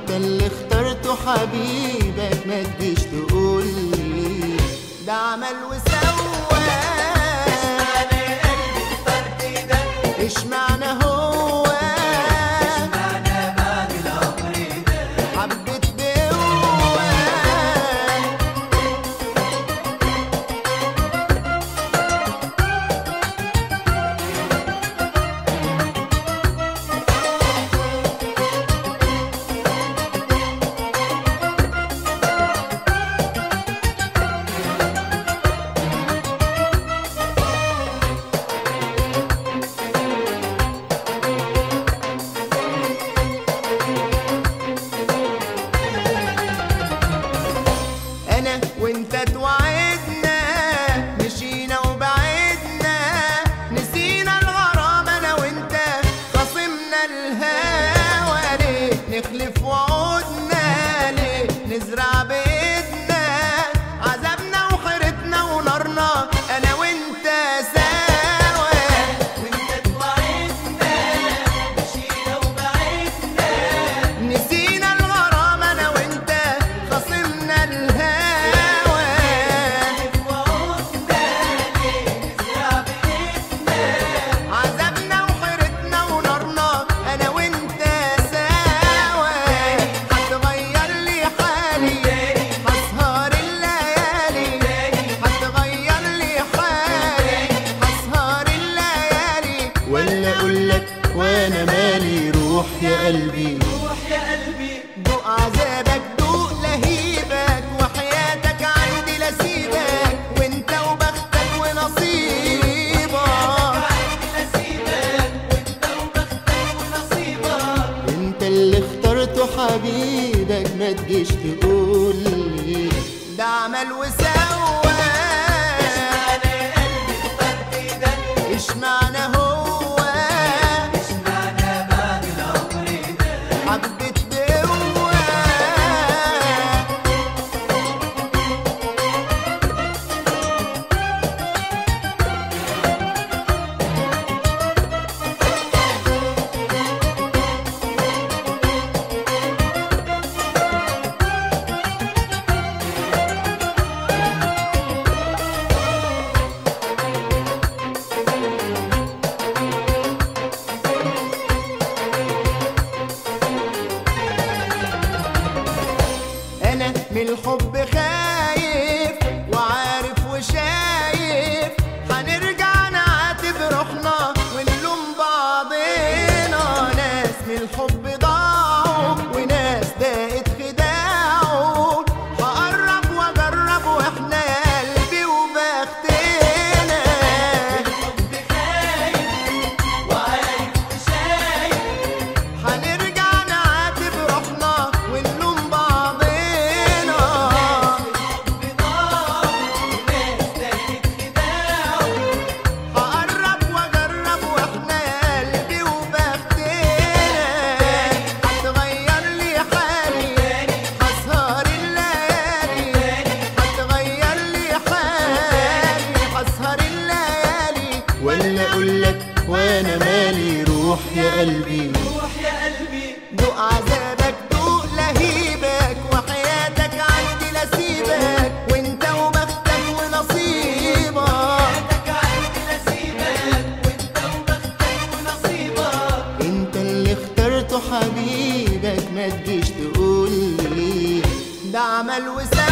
وانت اللي اخترته حبيبك، ما تجيش تقولي ده عمل وسوى. اشمعنى يا قلبي اخترت ده؟ اشمعنى هو؟ اشمعنى بعد العمر ده حبيت بقوة. أنا وأنت اتوعدنا، مشينا وبعدنا، نسينا الغرام أنا وأنت، خاصمنا الهوى. ليه نخلف وعودنا؟ ليه نزرع بإيدنا عذابنا وحيرتنا ونارنا أنا وأنت سوا؟ وانت اتوعدنا، مشينا وبعدنا، نسينا الغرام أنا وأنت، خاصمنا الهوى. وعودنا ليه نزرع بإيدنا عذابنا وحيرتنا ونارنا أنا وأنت سوا. هتغير لي حالي، هسهر الليالي، هتغير لي حالي، هسهر الليالي. ولا أقولك وأنا مالي، روح يا قلبي، روح يا قلبي، دوق عذابك، دوق لهيبك، وحياتك عندي لسيبك، وانت وبختك ونصيبك. عندي نسيبك وانت وبختك ونصيبك. انت اللي اخترته حبيبك، ما تجيش تقولي ده عمل وسوى. اشمعنى يا قلبي اخترت ده؟ اشمعنى هو؟ اشمعنى بعد العمر ده حبيت بقوة. أنا من الحب خايف، وعارف وشايف هنرجع نعاتب روحنا ونلوم بعضنا. ناس من الحب ضاعوا، وناس دقت خداعه، هقرب وأجرب وإحنا يا قلبي وبختنا. الحب خايف وعارف وشايف، هنرجع نعاتب روحنا ونلوم بعضنا. الحب ضاع وناس دقت خداعه، هقرب وأجرب وإحنا يا قلبي وبختنا. هتغير لي حالي، هسهر الليالي، هتغير لي حالي، هسهر الليالي. ولا أقولك وأنا مالي، روح يا قلبي، روح يا قلبي، دوق عذابك، دوق لهيبك، وحياتك عندي لسيبك، وانت وبختك ونصيبك. حياتك عندي نسيبك وانت وبختك ونصيبك. انت اللي اخترته حبيبك، ما تجيش تقولي ده عمل وسوى.